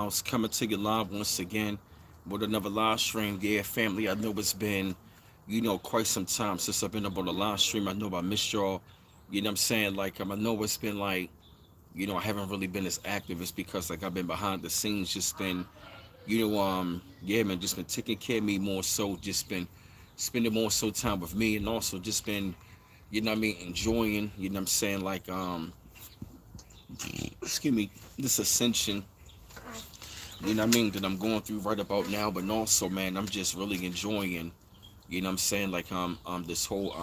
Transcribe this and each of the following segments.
was coming to you live once again with another live stream. Yeah, family, I know it's been, quite some time since I've been up on the live stream. I know I missed y'all. You know what I'm saying? I know it's been I haven't really been as active. It's because I've been behind the scenes, just been, yeah, man, just been taking care of me more so, just been spending more so time with me and also just been, enjoying, you know what I'm saying? Excuse me, this ascension that I'm going through right about now, but also, man, I'm just really enjoying, this whole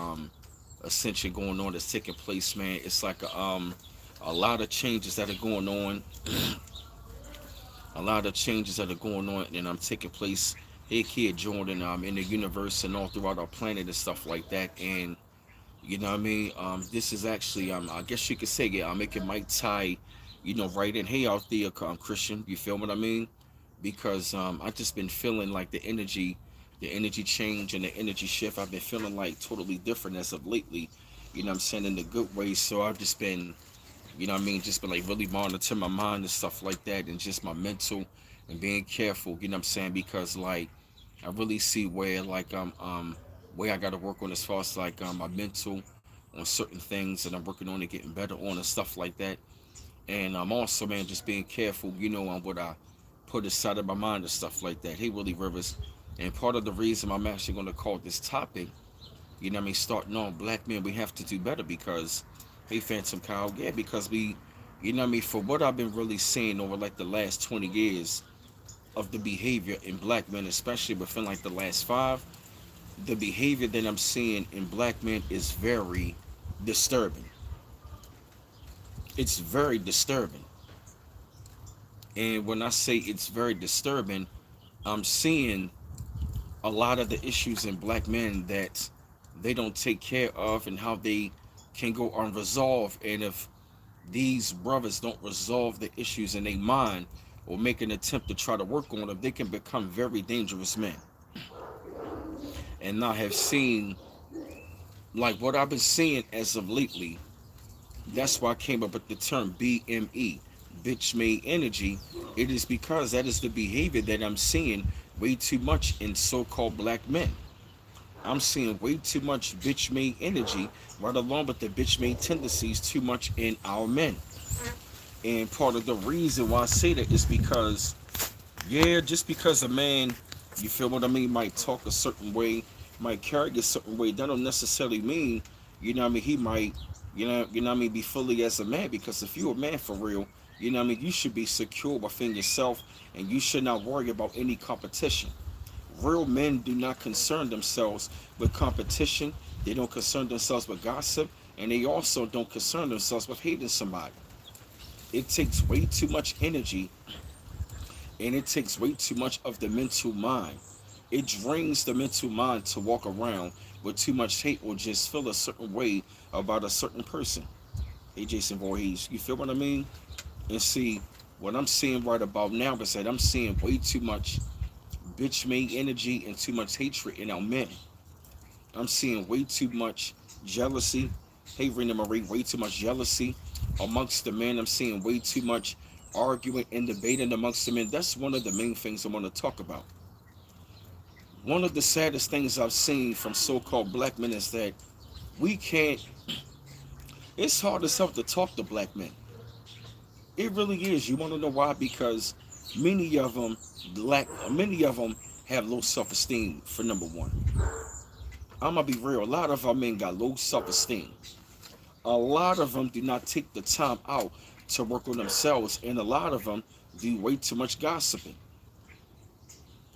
ascension going on that's taking place, man. It's a lot of changes that are going on, a lot of changes that are going on, and I'm taking place here, kid Jordan, in the universe and all throughout our planet and stuff like that. And this is actually, I guess you could say, yeah, I'm making Mike tie, right in. Hey, out there, Christian, you feel what I mean? Because I just been feeling like the energy change and the energy shift. I've been feeling like totally different as of lately. I'm saying, in the good ways. So I've just been, just been like really monitoring my mind and stuff like that, and just my mental and being careful. I'm saying, because I really see where I got to work on as far as my mental on certain things that I'm working on and getting better on and stuff like that. And I'm also, man, just being careful, on what I put aside of my mind and stuff like that. Hey, Willie Rivers. And part of the reason I'm actually going to call this topic, starting on black men, we have to do better because, hey, Phantom Kyle, yeah, because for what I've been really seeing over like the last 20 years of the behavior in black men, especially within like the last five, the behavior that I'm seeing in black men is very disturbing. It's very disturbing. And when I say it's very disturbing, I'm seeing a lot of the issues in black men that they don't take care of and how they can go unresolved. And if these brothers don't resolve the issues in their mind or make an attempt to try to work on them, they can become very dangerous men. And I have seen, like what I've been seeing as of lately, that's why I came up with the term BME, bitch made energy. It is because that is the behavior that I'm seeing way too much in so called black men. I'm seeing way too much bitch made energy, right along with the bitch made tendencies too much in our men. And part of the reason why I say that is because, yeah, just because a man, you feel what I mean, might talk a certain way, might carry a certain way, that don't necessarily mean, he might, be fully as a man. Because if you're a man for real, you should be secure within yourself and you should not worry about any competition. Real men do not concern themselves with competition. They don't concern themselves with gossip, and they also don't concern themselves with hating somebody. It takes way too much energy, and it takes way too much of the mental mind. It drains the mental mind to walk around with too much hate or just feel a certain way about a certain person. Hey, Jason Voorhees, you feel what I mean? And see, what I'm seeing right about now is that I'm seeing way too much bitch made energy and too much hatred in our men. I'm seeing way too much jealousy. Hey, Rena Marie, way too much jealousy amongst the men. I'm seeing way too much arguing and debating amongst the men. That's one of the main things I want to talk about. One of the saddest things I've seen from so-called black men is that we can't. It's hard as hell to talk to black men. It really is. You want to know why? Because many of them many of them have low self-esteem. For number one, I'm gonna be real. A lot of our men got low self-esteem. A lot of them do not take the time out to work on themselves, and a lot of them do way too much gossiping.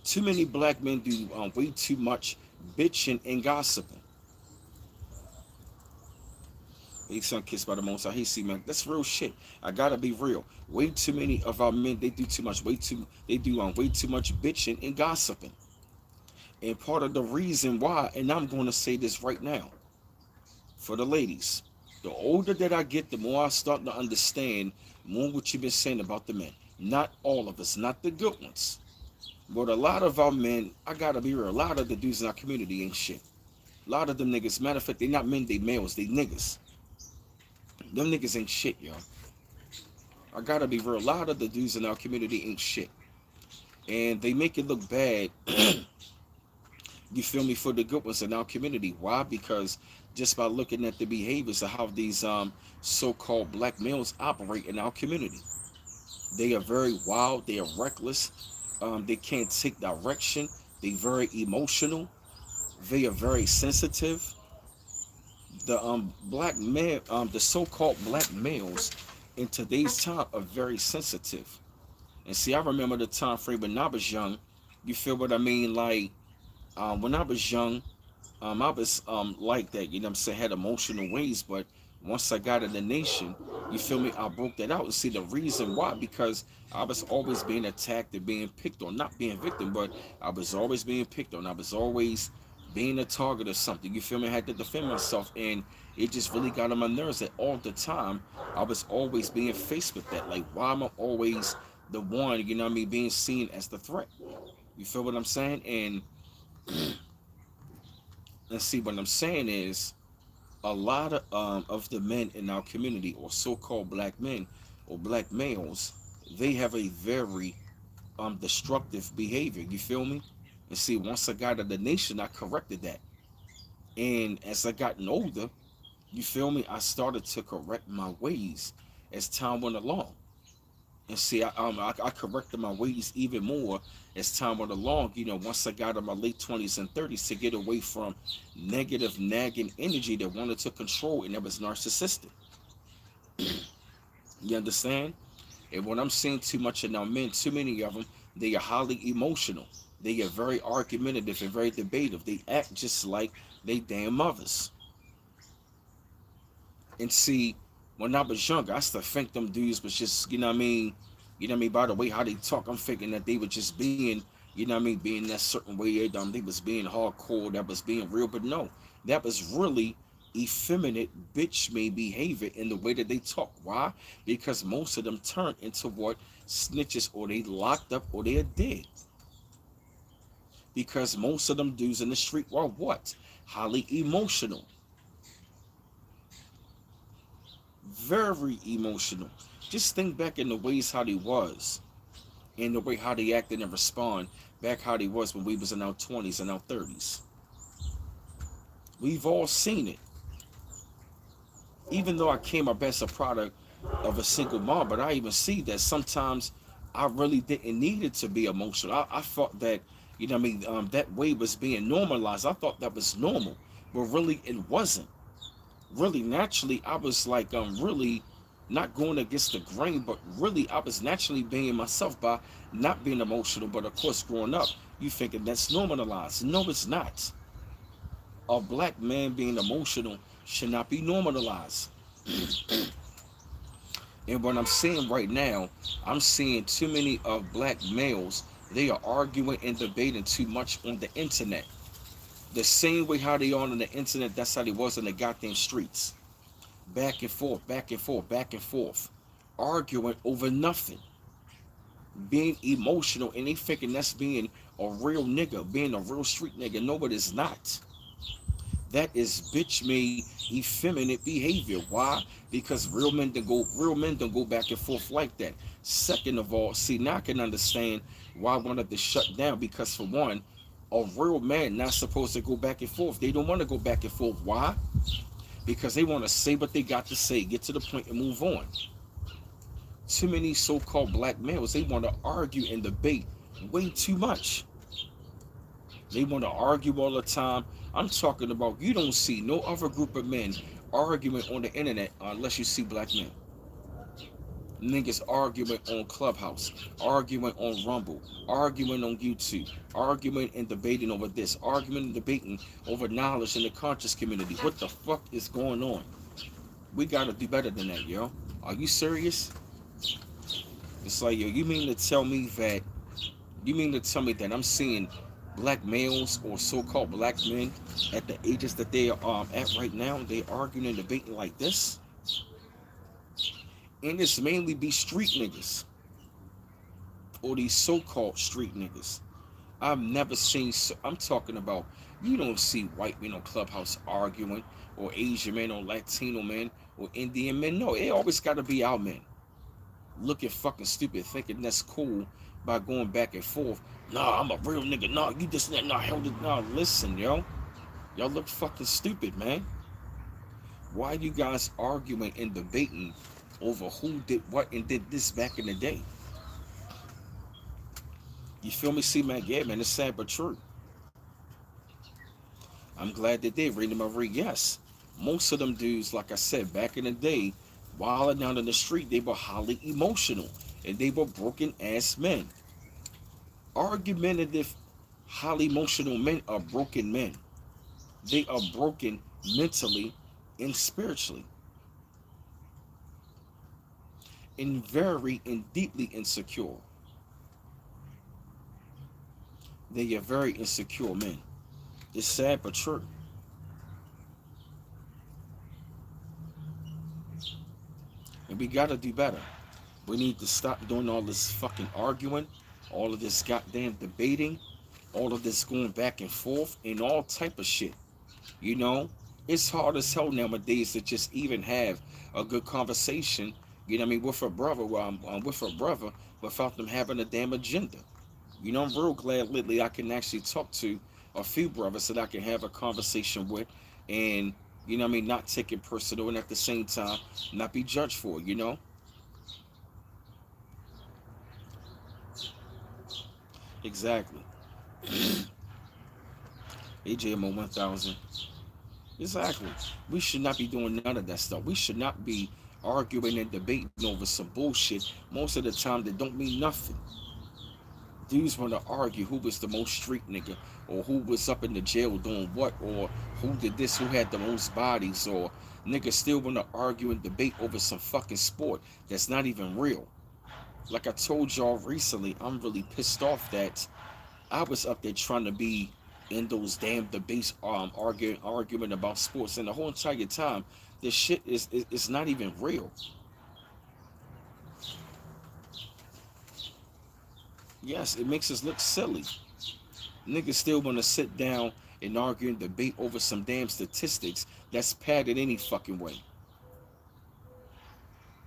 Too many black men do way too much bitching and gossiping. They son kissed by the most. I hate see, man. That's real shit. I gotta be real. Way too many of our men, they do too much. They do way too much bitching and gossiping. And part of the reason why, and I'm going to say this right now for the ladies, the older that I get, the more I start to understand more what you've been saying about the men. Not all of us, not the good ones. But a lot of our men, I gotta be real, a lot of the dudes in our community ain't shit. A lot of them niggas, matter of fact, they not men, they males, they niggas. Them niggas ain't shit, yo. I gotta be real. A lot of the dudes in our community ain't shit, and they make it look bad. You feel me, for the good ones in our community. Why? Because just by looking at the behaviors of how these so-called black males operate in our community, they are very wild. They are reckless. They can't take direction. They very emotional. They are very sensitive. The black man, the so-called black males in today's time are very sensitive. And see, I remember the time frame when I was young. You feel what I mean? Like when I was young, I was like that. You know what I'm saying? Had emotional ways, but once I got in the nation, you feel me? I broke that out. And see the reason why? Because I was always being attacked and being picked on, not being victim, but I was always being picked on. I was always being a target of something. You feel me? I had to defend myself, and it just really got on my nerves that all the time I was always being faced with that. Like, why am I always the one? You know what I mean? Being seen as the threat. You feel what I'm saying? And see what I'm saying is a lot of the men in our community, or so-called black men or black males, they have a very destructive behavior. You feel me? And see, once I got out of the nation, I corrected that. And as I gotten older, you feel me, I started to correct my ways as time went along. And see, I corrected my ways even more as time went along. You know, once I got in my late 20s and 30s, to get away from negative, nagging energy that wanted to control and that was narcissistic. You understand? And when I'm seeing too much of now men, too many of them, they are highly emotional. They are very argumentative and very debative. They act just like they damn mothers. And see, when I was younger, I used to think them dudes was just, you know what I mean, by the way how they talk, I'm thinking that they were just being, you know what I mean, being that certain way. They was being hardcore, that was being real, but no, that was really effeminate bitch made behavior in the way that they talk. Why? Because most of them turned into what? Snitches, or they locked up, or they are dead. Because most of them dudes in the street were what? Highly emotional. Very emotional. Just think back in the ways how they was, and the way how they acted and respond back how they was when we was in our 20s and our 30s. We've all seen it. Even though I came up as a product of a single mom, but I even see that sometimes I really didn't need it to be emotional. I thought that, you know what I mean, that way was being normalized. I thought that was normal, but really it wasn't. Really naturally I was like really not going against the grain, but really I was naturally being myself by not being emotional. But of course, growing up, you thinking that's normalized. No, it's not. A black man being emotional should not be normalized. And what I'm seeing right now, I'm seeing too many of black males, they are arguing and debating too much on the internet. The same way how they on the internet, that's how they was in the goddamn streets. Back and forth, back and forth, back and forth, arguing over nothing, being emotional, and they thinking that's being a real nigga, being a real street nigga. No, it is not. That is bitch made effeminate behavior. Why? Because real men don't go back and forth like that. Second of all, see, now I can understand why I wanted to shut down, because for one, a real man not supposed to go back and forth. They don't want to go back and forth. Why? Because they want to say what they got to say, get to the point and move on. Too many so-called black males, they want to argue and debate way too much. They want to argue all the time. I'm talking about, you don't see no other group of men arguing on the internet unless you see black men. Niggas arguing on Clubhouse, arguing on Rumble, arguing on YouTube, arguing and debating over this, arguing and debating over knowledge in the conscious community. What the fuck is going on? We gotta do better than that, yo. Are you serious? It's like, yo, you mean to tell me that I'm seeing black males or so-called black men at the ages that they are at right now, they arguing and debating like this? And it's mainly be street niggas, or these so-called street niggas. I've never seen, I'm talking about, you don't see white men on Clubhouse arguing, or Asian men or Latino men or Indian men. No, it always got to be our men. looking fucking stupid, thinking that's cool by going back and forth. Nah, I'm a real nigga. Nah, you just nah, hell, nah. Listen, yo, y'all look fucking stupid, man. Why are you guys arguing and debating over who did what and did this back in the day? You feel me? See, man, yeah, man, it's sad but true. I'm glad that they read Marie. Yes, most of them dudes, like I said, back in the day, while down in the street, they were highly emotional and they were broken ass men. Argumentative, highly emotional men are broken men. They are broken mentally and spiritually, and very and deeply insecure. They are very insecure men. It's sad but true. And we gotta do better. We need to stop doing all this fucking arguing, all of this goddamn debating, all of this going back and forth, and all type of shit. You know, it's hard as hell nowadays to just even have a good conversation. You know what I mean, with a brother. Well, I'm with a brother without them having a damn agenda. You know, I'm real glad lately I can actually talk to a few brothers that I can have a conversation with, and you know what I mean, not take it personal, and at the same time not be judged for it. You know, exactly. AJMO 1000. Exactly. We should not be doing none of that stuff. We should not be arguing and debating over some bullshit most of the time that don't mean nothing. Dudes want to argue who was the most street nigga, or who was up in the jail doing what, or who did this, who had the most bodies, or niggas still want to argue and debate over some fucking sport that's not even real. Like I told y'all recently, I'm really pissed off that I was up there trying to be in those damn debates, arguing about sports, and the whole entire time, this shit is not even real. Yes, it makes us look silly. Niggas still want to sit down and argue and debate over some damn statistics that's padded any fucking way.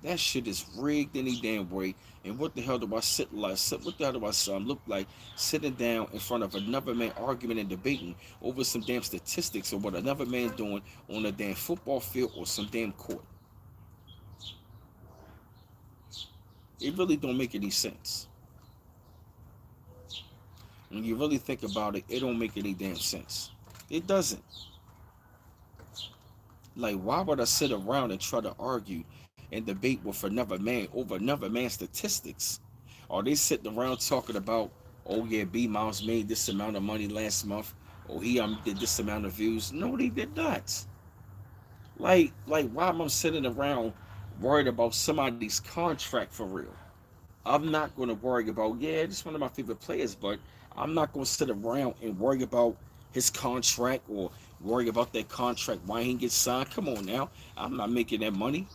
That shit is rigged any damn way. And what the hell do I sit like? What the hell do I look like sitting down in front of another man arguing and debating over some damn statistics or what another man doing on a damn football field or some damn court? It really don't make any sense. When you really think about it, it don't make any damn sense. It doesn't. Like, why would I sit around and try to argue and debate with another man over another man's statistics? Are they sitting around talking about, oh yeah, B Miles made this amount of money last month, or he did this amount of views? No, they did not. Like why am I sitting around worried about somebody's contract for real? I'm not going to worry about, yeah, this is one of my favorite players, but I'm not going to sit around and worry about his contract or worry about that contract, why he gets signed. Come on now. I'm not making that money.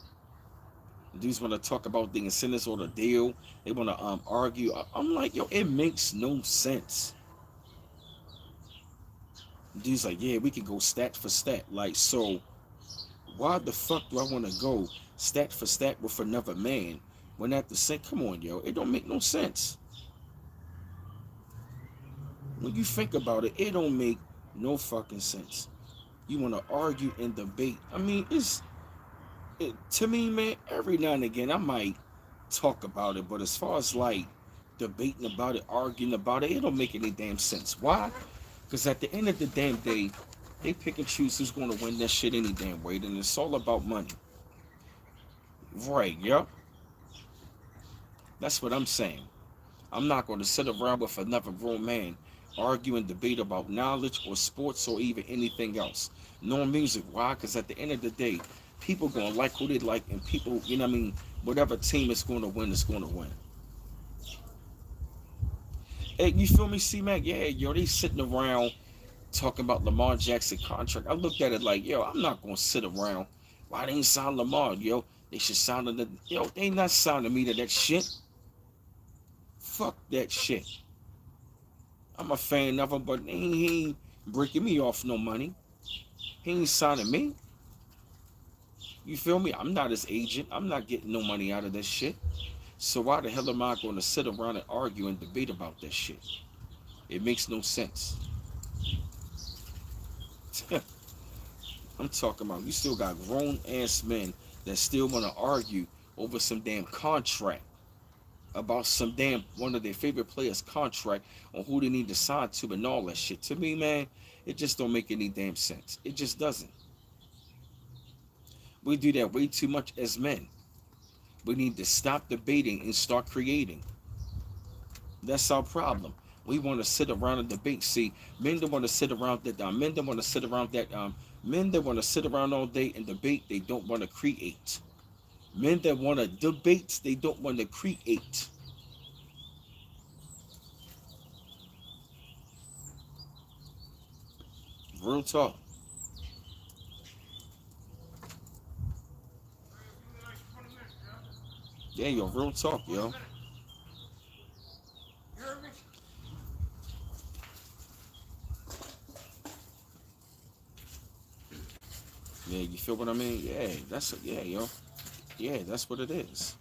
Dudes want to talk about the incentives or the deal. They want to argue. I'm like, yo, it makes no sense. Dudes like, yeah, we can go stat for stat. Like, so why the fuck do I want to go stat for stat with another man when at the same, come on, yo, it don't make no sense. When you think about it, it don't make no fucking sense. You want to argue and debate. I mean, to me, man. Every now and again, I might talk about it, but as far as like debating about it, arguing about it, it don't make any damn sense. Why? Because at the end of the damn day, they pick and choose who's going to win that shit any damn way, and it's all about money. Right? Yep. That's what I'm saying. I'm not going to sit around with another grown man argue and debate about knowledge or sports or even anything else. No music. Why? Because at the end of the day, people going to like who they like, and people, you know what I mean, whatever team is going to win is going to win. Hey, you feel me, C-Mac? Yeah, yo, they sitting around talking about Lamar Jackson contract. I looked at it like, yo, I'm not going to sit around. Why they ain't sign Lamar, yo? They should sign the, yo, they not signing me to that shit. Fuck that shit. I'm a fan of him, but he ain't breaking me off no money. He ain't signing me. You feel me? I'm not his agent. I'm not getting no money out of this shit. So why the hell am I going to sit around and argue and debate about that shit? It makes no sense. I'm talking about you still got grown ass men that still want to argue over some damn contract, about some damn one of their favorite players' contract on who they need to sign to and all that shit. To me, man, it just don't make any damn sense. It just doesn't. We do that way too much as men. We need to stop debating and start creating. That's our problem. We want to sit around and debate. See, men don't want to sit around that. Men don't want to sit around that. Men that want to sit around all day and debate. They don't want to create. Men that want to debate. They don't want to create. Real talk. Yeah, yo, real talk, yo. Yeah, you feel what I mean? Yeah, yeah, yo. Yeah, that's what it is.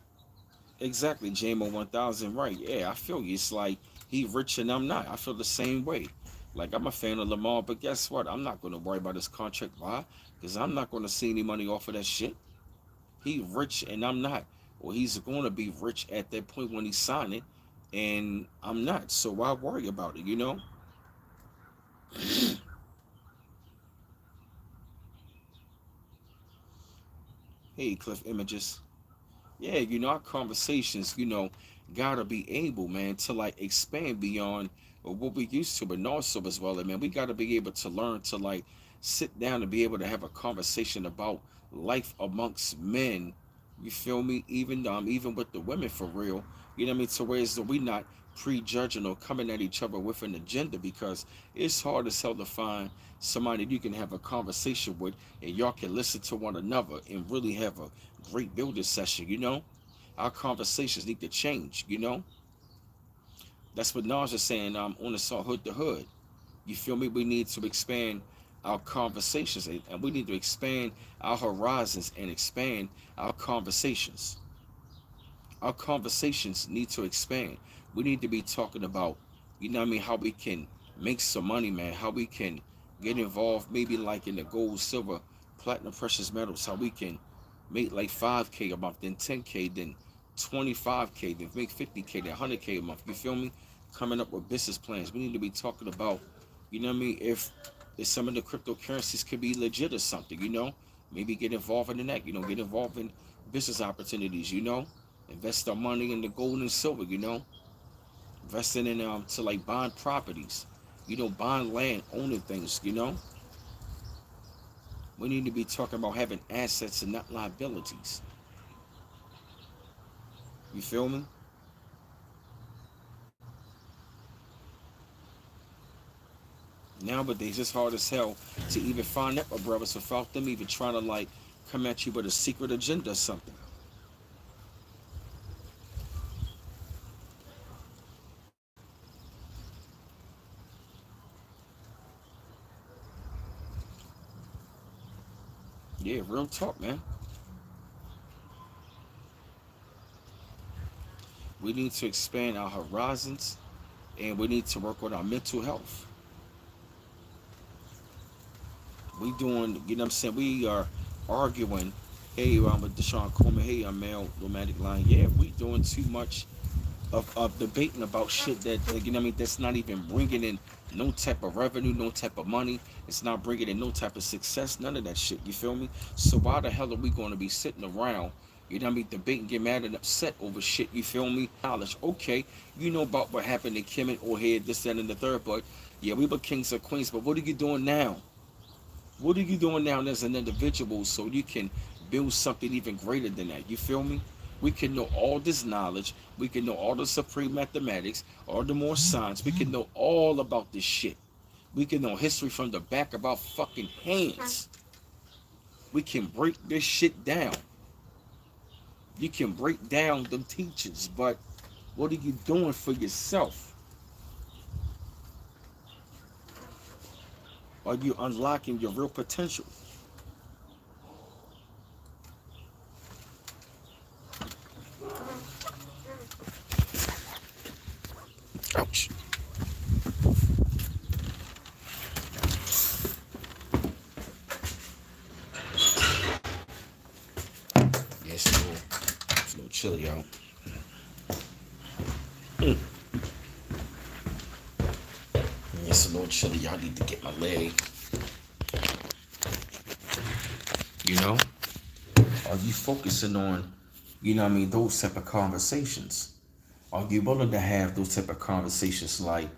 Exactly, JMO 1000, right. Yeah, I feel you. It's like he rich and I'm not. I feel the same way. Like I'm a fan of Lamar, but guess what? I'm not going to worry about his contract. Why? Because I'm not going to see any money off of that shit. He rich and I'm not. Well, he's going to be rich at that point when he signed it, and I'm not. So why worry about it? You know? Hey, Cliff Images. Yeah, our conversations, gotta be able, man, to like expand beyond what we used to, but also as well, man, we gotta be able to learn to like sit down and be able to have a conversation about life amongst men. You feel me? Even with the women for real. You know what I mean? So whereas that we not prejudging or coming at each other with an agenda, because it's hard as hell to find somebody that you can have a conversation with and y'all can listen to one another and really have a great building session. Our conversations need to change. That's what Nas is saying on the song Hood to Hood. You feel me? We need to expand our conversations, and we need to expand our horizons and expand our conversations. Our conversations need to expand. We need to be talking about, how we can make some money, man, how we can get involved, maybe like in the gold, silver, platinum, precious metals, how we can make like 5K a month, then 10K, then 25K, then make 50K, then 100K a month. You feel me? Coming up with business plans. We need to be talking about, if some of the cryptocurrencies could be legit or something. Maybe get involved in that, get involved in business opportunities. Invest our money in the gold and silver. Investing in to like buying properties, buying land, owning things. We need to be talking about having assets and not liabilities. You feel me? Nowadays it's hard as hell to even find up a brothers without them even trying to like come at you with a secret agenda or something. Yeah, real talk, man. We need to expand our horizons and we need to work on our mental health. We doing, what I'm saying? We are arguing. Hey, I'm with Deshaun Coleman. Hey, I'm Male Romantic Line. Yeah, we doing too much of debating about shit that, that's not even bringing in no type of revenue, no type of money. It's not bringing in no type of success, none of that shit. You feel me? So why the hell are we going to be sitting around, debating, get mad and upset over shit? You feel me? Knowledge. Okay, you know about what happened to Kim and O'Head, this, that, and the third, but yeah, we were kings or queens, but what are you doing now? What are you doing now as an individual so you can build something even greater than that? You feel me? We can know all this knowledge. We can know all the supreme mathematics, all the more science. We can know all about this shit. We can know history from the back of our fucking hands. We can break this shit down. You can break down the teachers, but what are you doing for yourself? Are you unlocking your real potential? chilly out. It's a little chilly. I need to get my leg. You know? Are you focusing on, those type of conversations? Are you willing to have those type of conversations? Like,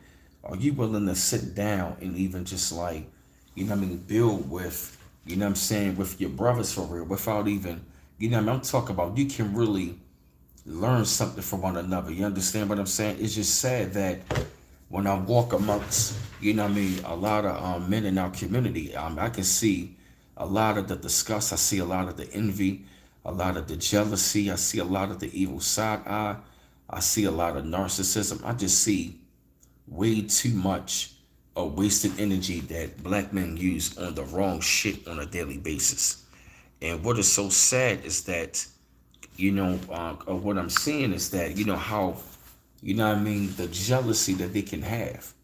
are you willing to sit down and even just like, build with, with your brothers for real, without even, I'm talking about you can really learn something from one another. You understand what I'm saying? It's just sad that when I walk amongst, a lot of men in our community, I can see a lot of the disgust. I see a lot of the envy, a lot of the jealousy. I see a lot of the evil side eye. I see a lot of narcissism. I just see way too much of wasted energy that black men use on the wrong shit on a daily basis. And what is so sad is that, what I'm seeing is that, how, the jealousy that they can have,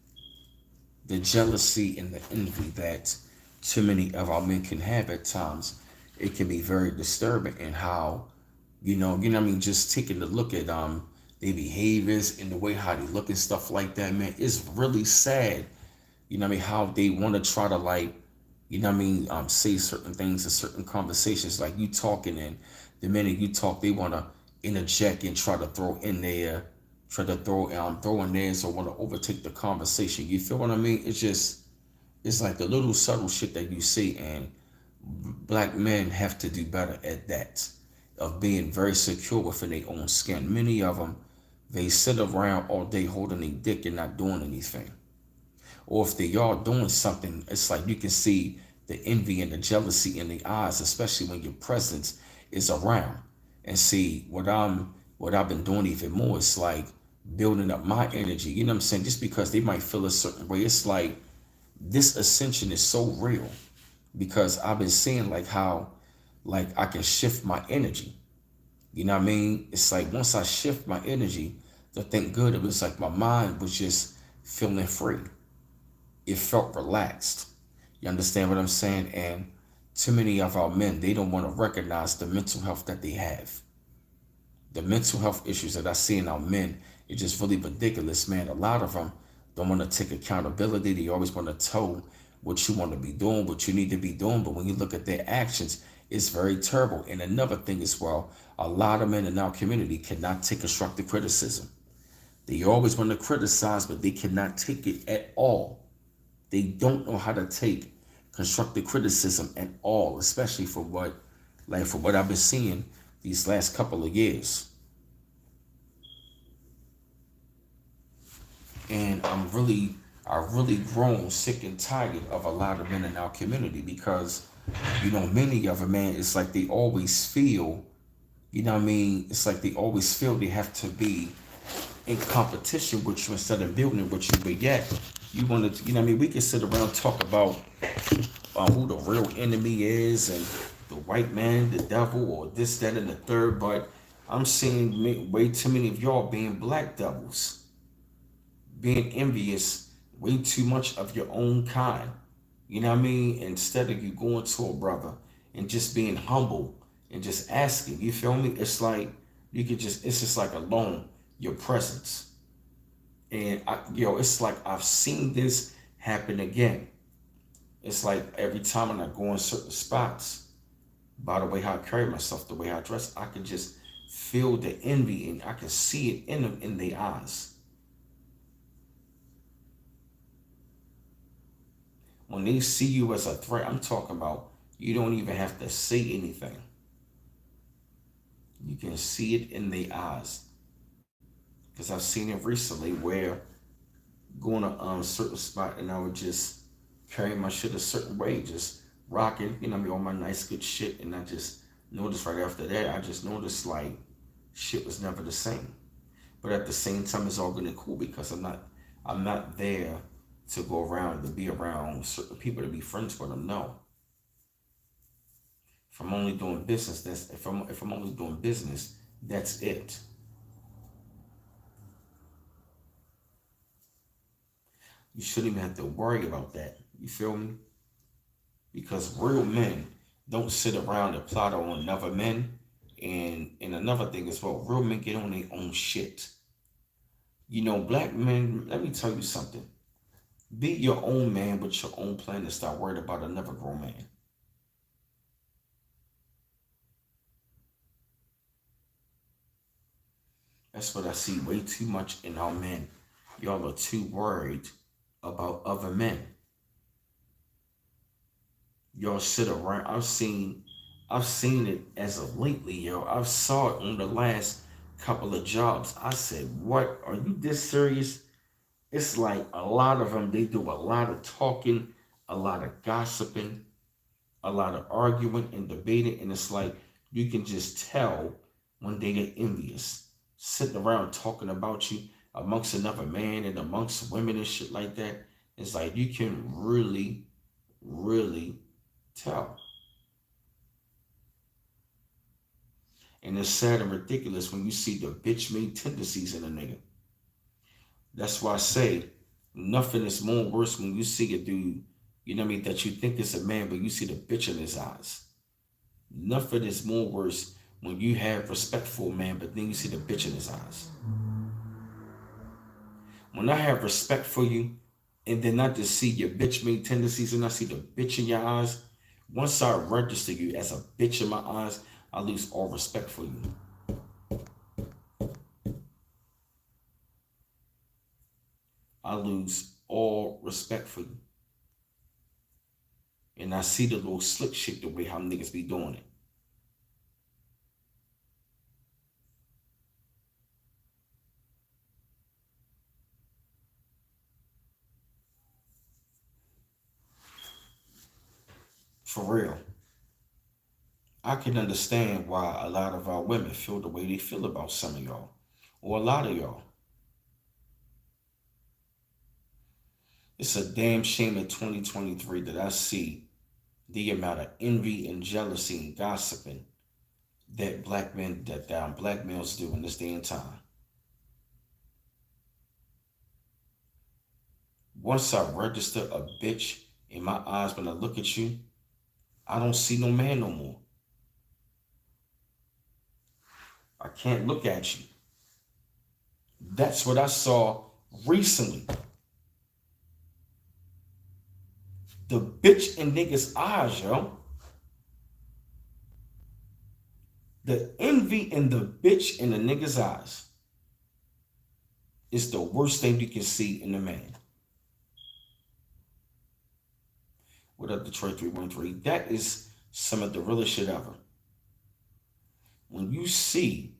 the jealousy and the envy that too many of our men can have at times, it can be very disturbing. And how, just taking a look at their behaviors and the way how they look and stuff like that, man, it's really sad. How they want to try to like, say certain things in certain conversations, like you talking, and the minute you talk, they want to interject and try to throw in there, try to throw in theirs, or want to overtake the conversation. You feel what I mean? It's like the little subtle shit that you see, and black men have to do better at that, of being very secure within their own skin. Many of them, they sit around all day holding a dick and not doing anything. Or if they are doing something, it's like you can see the envy and the jealousy in the eyes, especially when your presence is around. And see what I've been doing even more is like building up my energy. You know what I'm saying? Just because they might feel a certain way, it's like this ascension is so real, because I've been seeing like how like I can shift my energy. You know what I mean? It's like once I shift my energy to think good, it was like my mind was just feeling free. It felt relaxed. You understand what I'm saying? And too many of our men, they don't want to recognize the mental health that they have. The mental health issues that I see in our men is just really ridiculous, man. A lot of them don't want to take accountability. They always want to tell what you want to be doing, what you need to be doing. But when you look at their actions, it's very terrible. And another thing as well, a lot of men in our community cannot take constructive criticism. They always want to criticize, but they cannot take it at all. They don't know how to take constructive criticism at all, especially for what I've been seeing these last couple of years. And I've really grown sick and tired of a lot of men in our community, because, many of them, man, it's like they always feel, it's like they always feel they have to be in competition with you instead of building with you. But yet, you want to, we can sit around and talk about who the real enemy is, and the white man, the devil, or this, that, and the third. But I'm seeing way too many of y'all being black devils, being envious, way too much of your own kind. You know what I mean? Instead of you going to a brother and just being humble and just asking, you feel me? It's like it's just like alone, your presence. And it's like I've seen this happen again. It's like every time when I go in certain spots, by the way how I carry myself, the way I dress, I can just feel the envy, and I can see it in them, in their eyes. When they see you as a threat, I'm talking about you don't even have to say anything. You can see it in their eyes. Because I've seen it recently where going to a certain spot, and I would just carry my shit a certain way, just rocking, all my nice good shit. And I just noticed right after that, I just noticed like shit was never the same. But at the same time, it's all good and cool, because I'm not there to go around, to be around certain people, to be friends with them. No. If I'm only doing business, if I'm only doing business, that's it. You shouldn't even have to worry about that. You feel me? Because real men don't sit around and plot on other men And another thing as well, real men get on their own shit. You know, black men, let me tell you something. Be your own man with your own plan and stop worried about another grown man. That's what I see way too much in our men. Y'all are too worried about other men. Y'all sit around. I've seen it as of lately, yo. I saw it on the last couple of jobs. I said, what? Are you this serious? It's like a lot of them, they do a lot of talking, a lot of gossiping, a lot of arguing and debating, and it's like you can just tell when they get envious, sitting around talking about you amongst another man and amongst women and shit like that. It's like you can really, really tell. And it's sad and ridiculous when you see the bitch made tendencies in a nigga. That's why I say nothing is more worse when you see a dude, you know what I mean, that you think is a man, but you see the bitch in his eyes. Nothing is more worse when you have respect for a man, but then you see the bitch in his eyes. When I have respect for you, and then I just see your bitch made tendencies and I see the bitch in your eyes, once I register you as a bitch in my eyes, I lose all respect for you. I lose all respect for you. And I see the little slick shit the way how niggas be doing it. For real. I can understand why a lot of our women feel the way they feel about some of y'all, or a lot of y'all. It's a damn shame in 2023 that I see the amount of envy and jealousy and gossiping that black males do in this day and time. Once I register a bitch in my eyes when I look at you, I don't see no man no more. I can't look at you. That's what I saw recently. The bitch in niggas' eyes, yo. The envy in the bitch in the nigga's eyes is the worst thing you can see in a man. What up, Detroit 313? That is some of the realest shit ever. When you see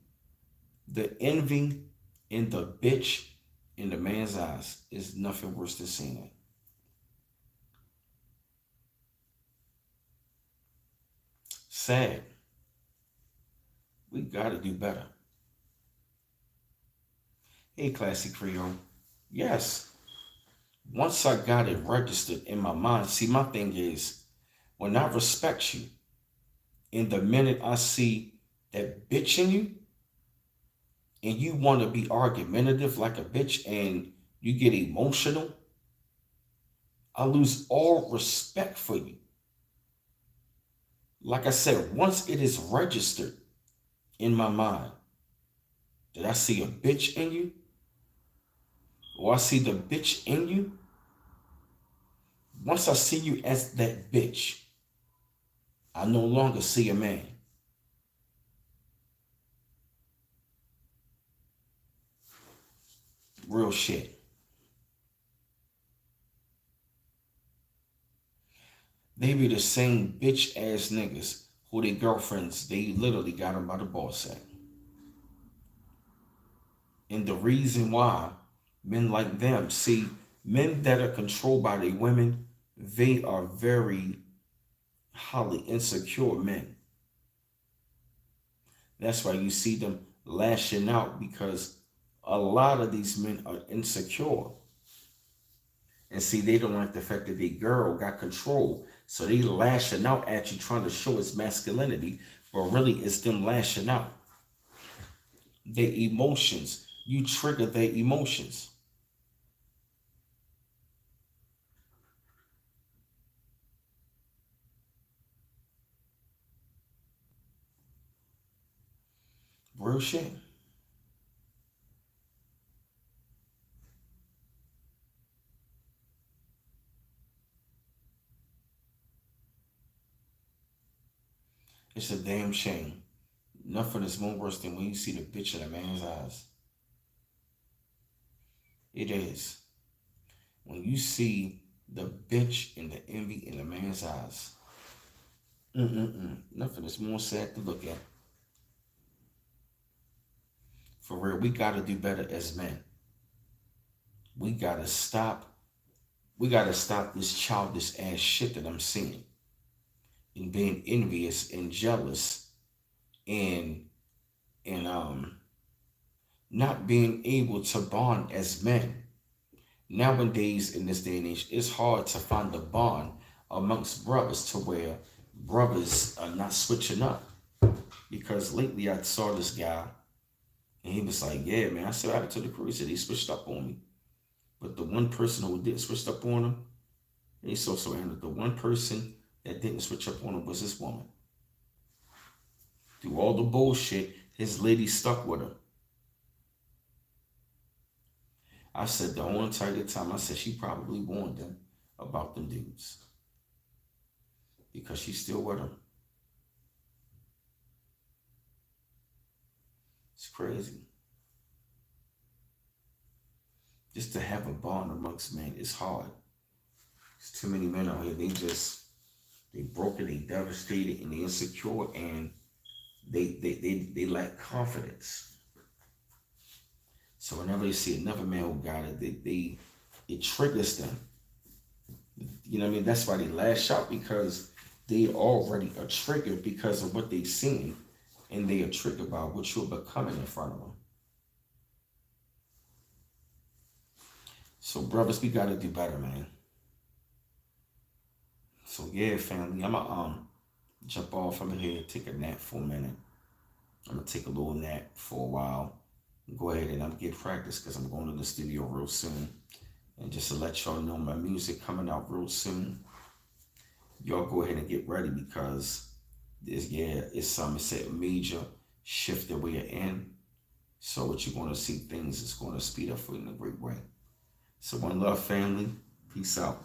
the envy in the bitch in the man's eyes, is nothing worse than seeing it. Sad. We gotta do better. Hey, Classy Creole. Yes, once I got it registered in my mind, see, my thing is, when I respect you, in the minute I see that bitch in you, and you want to be argumentative like a bitch and you get emotional, I lose all respect for you. Like I said, once it is registered in my mind that I see a bitch in you, or I see the bitch in you, once I see you as that bitch, I no longer see a man. Real shit. They be the same bitch ass niggas who their girlfriends, they literally got them by the ball sack. And the reason why men like them, see, men that are controlled by their women, they are very highly insecure men. That's why you see them lashing out because a lot of these men are insecure. And see, they don't like the fact that their girl got control. So they lashing out at you trying to show its masculinity, but really it's them lashing out. Their emotions. You trigger their emotions. real shit. It's a damn shame. Nothing is more worse than when you see the bitch in a man's eyes. It is. When you see the bitch and the envy in a man's eyes. Nothing is more sad to look at. For real, we gotta do better as men. We gotta stop. We gotta stop this childish ass shit that I'm seeing. And being envious and jealous and and not being able to bond as men. Nowadays, in this day and age, it's hard to find a bond amongst brothers to where brothers are not switching up. Because lately I saw this guy and he was like, yeah, man, I said I to the crew. He said he switched up on me. But the one person who didn't switch up on him, and he's so angry. The one person that didn't switch up on him was this woman. Through all the bullshit, his lady stuck with him. I said the whole entire time, I said she probably warned him about them dudes. Because she's still with him. It's crazy. Just to have a bond amongst men is hard. There's too many men out here, they broken, they devastated, and they insecure, and they lack confidence. So whenever they see another man who got it, it triggers them. You know what I mean? That's why they lash out, because they already are triggered because of what they've seen, and they are triggered by what you're becoming in front of them. So brothers, we gotta do better, man. So yeah, family, I'ma jump off from here, take a nap for a minute. I'm gonna take a little nap for a while. Go ahead and I'm get practice because I'm going to the studio real soon. And just to let y'all know, my music coming out real soon. Y'all go ahead and get ready, because it's a major shift that we are in. So what you're going to see, things is going to speed up for you in a great way. So one love, family. Peace out.